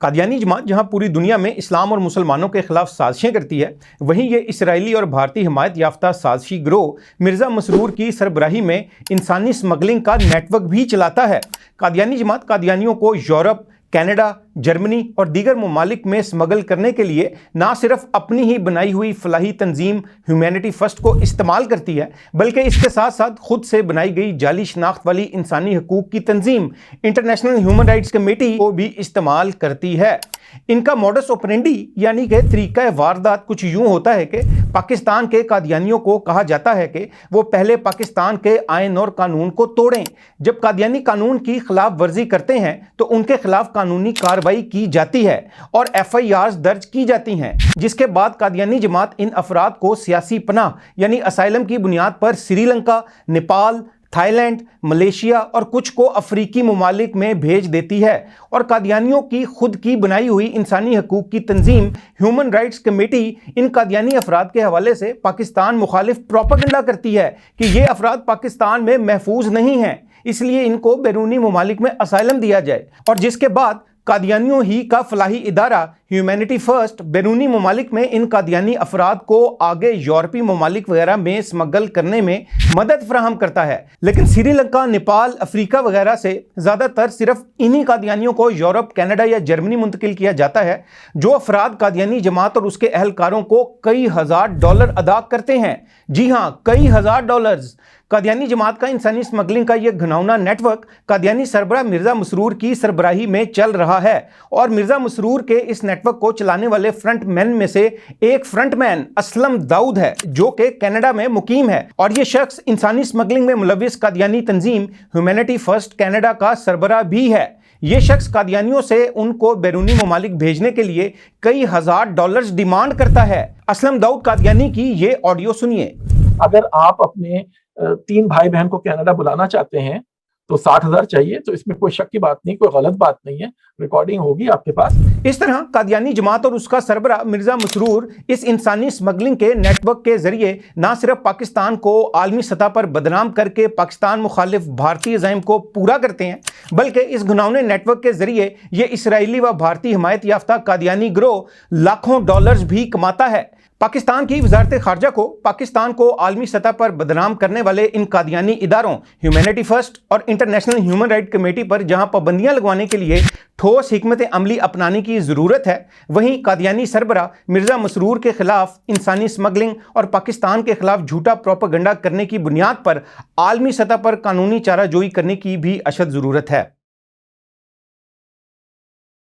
कादियानी जमात जहां पूरी दुनिया में इस्लाम और मुसलमानों के खिलाफ साजिशें करती है, वहीं ये इसराइली और भारतीय हिमायत याफ्ता साजिशी गिरोह मिर्ज़ा मसरूर की सरबराही में इंसानी स्मगलिंग का नेटवर्क भी चलाता है। कादियानी जमात कादियानियों को यूरोप, कनाडा, जर्मनी और दीगर ममालिक में स्मगल करने के लिए ना सिर्फ अपनी ही बनाई हुई फलाही तंजीम ह्यूमैनिटी फर्स्ट को इस्तेमाल करती है, बल्कि इसके साथ साथ खुद से बनाई गई जाली शनाख्त वाली इंसानी हकूक़ की तंजीम इंटरनेशनल ह्यूमन राइट्स कमेटी को भी इस्तेमाल करती है। इनका मॉडस ऑपरेंडी यानी कि तरीक़ा वारदात कुछ यूँ होता है कि पाकिस्तान के कादियानियों को कहा जाता है कि वो पहले पाकिस्तान के आइन और कानून को तोड़ें। जब कादियानी कानून की खिलाफ वर्जी करते हैं तो उनके खिलाफ कानूनी कार्रवाई की जाती है और FIRs दर्ज की जाती हैं, जिसके बाद कादियानी जमात इन अफराद को सियासी पनाह यानी असाइलम की बुनियाद पर श्रीलंका, नेपाल, थाईलैंड, मलेशिया और कुछ को अफ्रीकी ममालिक में भेज देती है और कादियानियों की खुद की बनाई हुई इंसानी हकूक़ की तंजीम ह्यूमन राइट्स कमेटी इन कादियानी अफराद के हवाले से पाकिस्तान मुखालिफ प्रोपेगेंडा करती है कि ये अफराद पाकिस्तान में महफूज नहीं हैं, इसलिए इनको बैरूनी ममालिक में असाइलम दिया जाए। और जिसके बाद कादियानियों ही का फलाही इदारा ह्यूमैनिटी फर्स्ट बैरूनी ममालिक में इन कादियानी अफराद को आगे यूरोपीय ममालिक वगैरह में स्मगल करने में मदद फराहम करता है। लेकिन श्रीलंका, नेपाल, अफ्रीका वगैरह से ज़्यादातर सिर्फ इन्हीं कादियानियों को यूरोप, कनाडा या जर्मनी मुंतकिल किया जाता है, जो अफराद कादियानी जमात और उसके अहलकारों को कई हजार डॉलर अदा करते हैं। जी हाँ, कई हजार डॉलर्स। कादियानी जमात का इंसानी स्मगलिंग का यह घिनौना नेटवर्क कादियानी सरबराह मिर्ज़ा मसरूर की सरबराही में चल रहा है और मिर्ज़ा मसरूर के इस नेटवर्क को चलाने वाले फ्रंटमैन में से एक फ्रंटमैन असलम दाऊद है, जो कि कनाडा में मुकीम है और यह शख्स इंसानी स्मगलिंग में मुलविस कादियानी तंजीम ह्यूमैनिटी फर्स्ट कनाडा का सरबराह भी है। ये शख्स कादियानियों से उनको बैरूनी ममालिक भेजने के लिए कई हजार डॉलर्स डिमांड करता है। असलम दाऊद कादियानी की ये ऑडियो सुनिए। अगर आप अपने 3 भाई बहन को कनाडा बुलाना चाहते हैं तो 60,000 चाहिए, तो इसमें कोई शक की बात नहीं, कोई गलत बात नहीं है, रिकॉर्डिंग होगी आपके पास। इस तरह कादियानी जमात और उसका सरबराह मिर्ज़ा मसरूर इस इंसानी स्मगलिंग के नेटवर्क के जरिए ना सिर्फ पाकिस्तान को आलमी सतह पर बदनाम करके पाकिस्तान मुखालिफ भारतीय अज़ाइम को पूरा करते हैं, बल्कि इस घिनौने नेटवर्क के जरिए ये इसराइली व भारतीय हिमायत याफ्ता कादियानी गिरोह लाखों डॉलर्स भी कमाता है। पाकिस्तान की वजारत खारजा को पाकिस्तान को आलमी सतह पर बदनाम करने वाले इन कादियानी इदारों ह्यूमैनिटी फर्स्ट और इंटरनेशनल ह्यूमन राइट कमेटी पर जहां पाबंदियां लगवाने के लिए ठोस हिकमत अमली अपनाने की ज़रूरत है, वहीं कादियानी सरबराह मिर्ज़ा मसरूर के खिलाफ इंसानी स्मगलिंग और पाकिस्तान के खिलाफ झूठा प्रोपेगेंडा करने की बुनियाद पर आलमी सतह पर कानूनी चाराजोई करने की भी अशद ज़रूरत है।